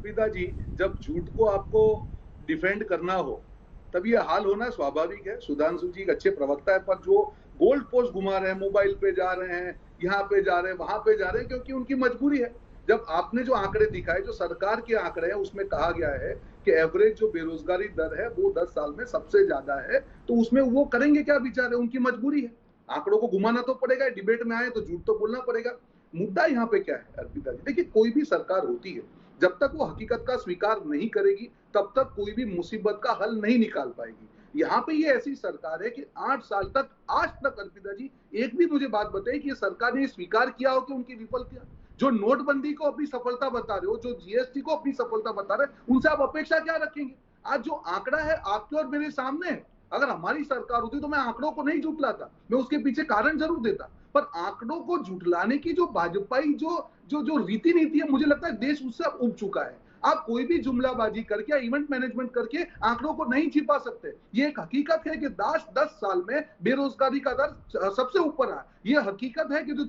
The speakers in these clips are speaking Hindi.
अर्पिता जी, जब झूठ को आपको डिफेंड करना हो तब ये हाल होना स्वाभाविक है। सुधांशु जी एक अच्छे प्रवक्ता है, पर जो गोल्ड पोस्ट घुमा रहे हैं, मोबाइल पे जा रहे हैं, यहाँ पे जा रहे हैं, वहां पे जा रहे हैं, क्योंकि उनकी मजबूरी है। जब आपने जो आंकड़े दिखाए, जो सरकार के आंकड़े हैं, उसमें कहा गया है कि एवरेज जो बेरोजगारी दर है वो 10 साल में सबसे ज्यादा है, तो उसमें वो करेंगे क्या बेचारे, उनकी मजबूरी है। आंकड़ों को घुमाना तो पड़ेगा, डिबेट में आए तो झूठ तो बोलना पड़ेगा। मुद्दा यहाँ पे क्या है अर्पिता जी, देखिए कोई भी सरकार होती है, जब तक वो हकीकत का स्वीकार नहीं करेगी तब तक कोई भी मुसीबत का हल नहीं निकाल पाएगी। यहाँ पे ये ऐसी सरकार है कि 8 साल तक, आज तक अर्पिता जी एक भी मुझे बात बताइए कि सरकार ने स्वीकार किया हो कि उनकी विफलता। जो नोटबंदी को अपनी सफलता बता रहे हो, जो जीएसटी को अपनी सफलता बता रहे हो, उनसे आप अपेक्षा क्या रखेंगे? आज जो आंकड़ा है आपके और मेरे सामने है। अगर हमारी सरकार होती तो मैं आंकड़ों को नहीं झुठलाता, मैं उसके पीछे कारण जरूर देता, पर आंकड़ों को झुठलाने की जो भाजपाई जो जो जो रीति नीति है, मुझे लगता है देश उससे अब उब चुका है। आप कोई भी जुमलाबाजी करके या इवेंट मैनेजमेंट करके आंकड़ों को नहीं छिपा सकते। ये एक हकीकत है कि 10 साल में बेरोजगारी का दर सबसे ऊपर है। ये हकीकत है कि जो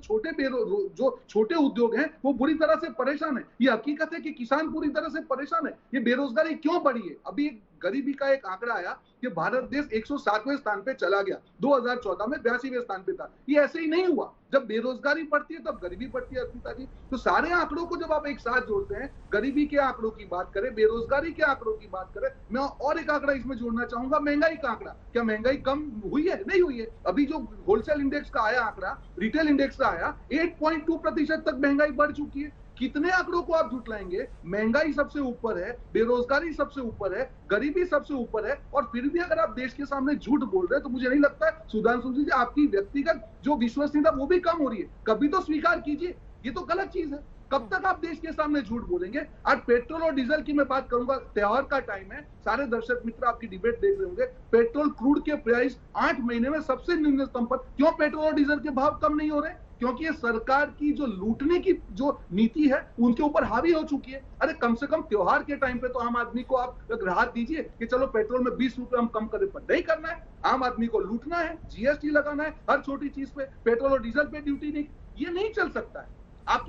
छोटे उद्योग हैं वो बुरी तरह से परेशान है। ये हकीकत है कि किसान पूरी तरह से परेशान है। ये बेरोजगारी क्यों बढ़ी है? अभी गरीबी का एक आंकड़ा आया कि भारत देश 107वें स्थान पे चला गया, 2014 में 82वें स्थान पे था। ये ऐसे ही नहीं हुआ। जब बेरोजगारी बढ़ती है तब गरीबी बढ़ती है अर्पिता जी। तो सारे आंकड़ों को जब आप एक साथ जोड़ते हैं, गरीबी के आंकड़ों की बात करें, बेरोजगारी के आंकड़ों की बात करें, मैं और एक आंकड़ा इसमें जोड़ना चाहूंगा, महंगाई का आंकड़ा। क्या महंगाई कम हुई है? नहीं हुई है। अभी जो होलसेल इंडेक्स का आया आंकड़ा, रिटेल इंडेक्स का आया, 8.2% तक महंगाई बढ़ चुकी है। कितने आंकड़ों को आप झुठलाएंगे? महंगाई सबसे ऊपर है, बेरोजगारी सबसे ऊपर है, गरीबी सबसे ऊपर है, और फिर भी अगर आप देश के सामने झूठ बोल रहे हैं तो मुझे नहीं लगता है सुधांशु जी आपकी व्यक्तिगत जो विश्वसनीयता वो भी कम हो रही है। कभी तो स्वीकार कीजिए, ये तो गलत चीज है। कब तक आप देश के सामने झूठ बोलेंगे? आज पेट्रोल और डीजल की मैं बात करूंगा, त्योहार का टाइम है, सारे दर्शक मित्र आपकी डिबेट देख रहे होंगे। पेट्रोल क्रूड के प्राइस 8 महीने में सबसे निम्नतम पर। क्यों पेट्रोल और डीजल के भाव कम नहीं हो रहे? क्योंकि ये सरकार की जो लूटने की जो नीति है उनके ऊपर हावी हो चुकी है। अरे कम से कम त्योहार के टाइम पे तो आम आदमी को आप एक राहत दीजिए कि चलो पेट्रोल में 20 रुपए हम कम करें, पर नहीं करना है। आम आदमी को लूटना है, जीएसटी लगाना है हर छोटी चीज पे, पेट्रोल और डीजल पे ड्यूटी नहीं। ये नहीं चल सकता है। आप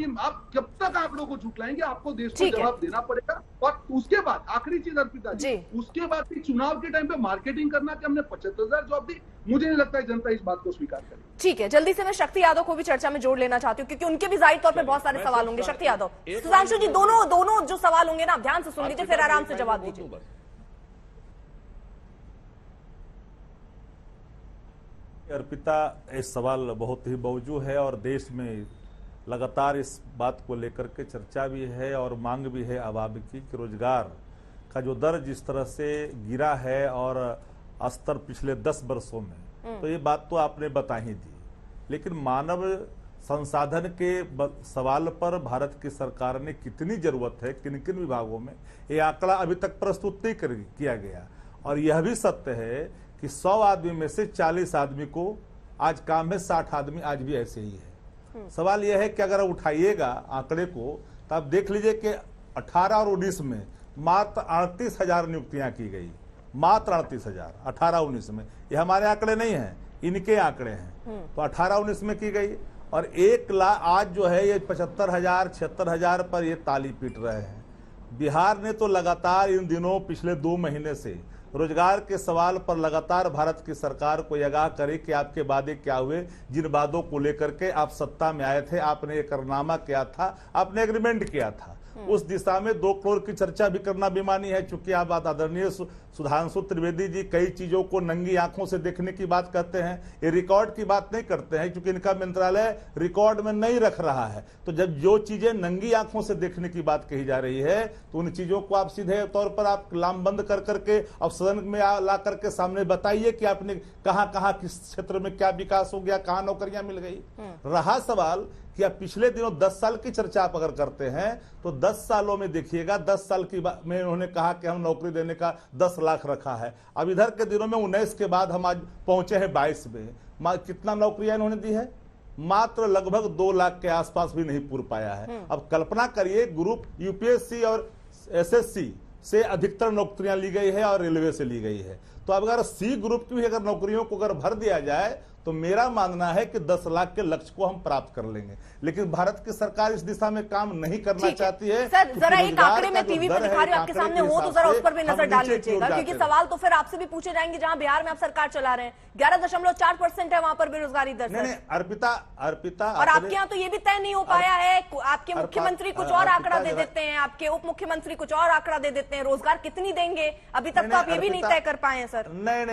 जब तक आंकड़ों को झुठलाएंगे आपको देश को जवाब देना पड़ेगा। और उसके बाद आखिरी चीज अर्पिता जी, उसके बाद भी चुनाव के टाइम पे मार्केटिंग करना कि हमने 75,000 जॉब दी, मुझे नहीं लगता है जनता इस बात को स्वीकार करेगी। ठीक है, जल्दी से मैं शक्ति यादव को भी चर्चा में जोड़ लेना चाहती हूँ क्योंकि उनके भी जाहिर तौर पे बहुत सारे सवाल होंगे। शक्ति यादव, सुधांशु जी, दोनों जो सवाल होंगे ना, ध्यान से सुन लीजिए, फिर आराम से जवाब दीजिए। अर्पिता, ये सवाल बहुत ही मौजूद है और देश में लगातार इस बात को लेकर के चर्चा भी है और मांग भी है आवाम की कि रोजगार का जो दर जिस तरह से गिरा है और स्तर पिछले 10 वर्षों में, तो ये बात तो आपने बता ही दी। लेकिन मानव संसाधन के सवाल पर भारत की सरकार ने कितनी जरूरत है, किन किन विभागों में, ये आंकड़ा अभी तक प्रस्तुत नहीं किया गया। और यह भी सत्य है कि 100 आदमी में से 40 आदमी को आज काम है, 60 आदमी आज भी ऐसे ही है। सवाल यह है कि अगर उठाइएगा आंकड़े को तो आप देख लीजिए कि 18 और 19 में मात्र 38,000 नियुक्तियां की गई, मात्र 38,000 18-19 में। ये हमारे आंकड़े नहीं हैं, इनके आंकड़े हैं। तो 18-19 में की गई और 1 लाख आज जो है ये 75,000 76,000 पर ये ताली पीट रहे हैं। बिहार ने तो लगातार इन दिनों पिछले 2 महीने से रोजगार के सवाल पर लगातार भारत की सरकार को आगाह करे कि आपके वादे क्या हुए, जिन वादों को लेकर के आप सत्ता में आए थे, आपने एक करनामा किया था, आपने एग्रीमेंट किया था, उस दिशा में 2 करोड़ की चर्चा भी करना बेमानी है। चूंकि आप आदरणीय सुधांशु त्रिवेदी जी कई चीजों को नंगी आंखों से देखने की बात करते हैं, ये रिकॉर्ड की बात नहीं करते हैं क्योंकि इनका मंत्रालय रिकॉर्ड में नहीं रख रहा है। तो जब जो चीजें नंगी आंखों से देखने की बात कही जा रही है तो उन चीजों को आप सीधे तौर पर आप लामबंद कर करके अब सदन में ला करके सामने बताइए कि आपने कहां किस क्षेत्र में क्या विकास हो गया, कहां नौकरियां मिल गई। रहा सवाल कि आप पिछले दिनों 10 साल की चर्चा आप अगर करते हैं तो 10 सालों में देखिएगा, 10 साल की में उन्होंने कहा कि हम नौकरी देने का 10 लाख रखा है। अब इधर के दिनों में 19 के बाद हम आज पहुंचे हैं 22 में, कितना नौकरियां इन्होंने दी है? मात्र लगभग 2 लाख के आसपास भी नहीं पूर पाया है। अब कल्पना करिए, ग्रुप यूपीएससी और एसएससी से अधिकतर नौकरियां ली गई है और रेलवे से ली गई है। तो अब अगर सी ग्रुप की भी अगर नौकरियों को अगर भर दिया जाए तो मेरा मानना है कि 10 लाख के लक्ष्य को हम प्राप्त कर लेंगे। लेकिन भारत की सरकार इस दिशा में काम नहीं करना चाहती है। सर जरा एक आंकड़े में टीवी पर दिखा रही हूं आपके सामने हो तो जरा उस पर भी नजर डाल लीजिएगा, क्योंकि सवाल तो फिर आपसे भी पूछे जाएंगे जहां बिहार में आप सरकार चला रहे हैं। 11.4% है वहां पर बेरोजगारी दर। नहीं अर्पिता और आपके यहाँ तो ये भी तय नहीं हो पाया है, आपके मुख्यमंत्री कुछ और आंकड़ा दे देते हैं, आपके उप मुख्यमंत्री कुछ और आंकड़ा दे देते हैं, रोजगार कितनी देंगे अभी तक तो आप ये भी नहीं तय कर पाए हैं सर। नहीं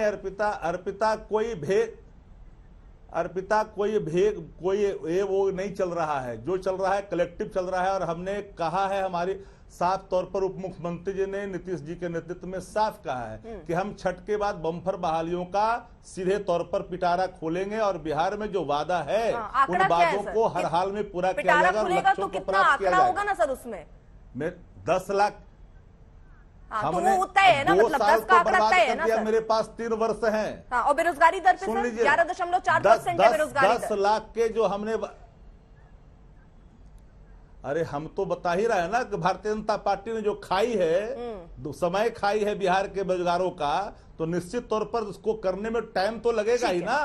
अर्पिता कोई ये वो नहीं चल रहा है। जो चल रहा है कलेक्टिव चल रहा है। और हमने कहा है, हमारी साफ तौर पर उप मुख्यमंत्री जी ने नीतीश जी के नेतृत्व में साफ कहा है कि हम छठ के बाद बम्पर बहालियों का सीधे तौर पर पिटारा खोलेंगे और बिहार में जो वादा है उन वादों को हर हाल में पूरा किया जाएगा। तो कितना आंकड़ा होगा ना सर उसमें? 10 लाख हमने तो तय है ना, मतलब 10 का आंकड़ा तय है ना सर। मेरे पास 3 वर्ष हैं। और बेरोजगारी दर पे सर 11.4% है बेरोजगारी दर। 10 लाख के जो हमने, अरे हम तो बता ही रहे हैं ना कि भारतीय जनता पार्टी ने जो खाई है, समय खाई है बिहार के बेरोजगारों का, तो निश्चित तौर पर उसको करने में टाइम तो लगेगा ही ना।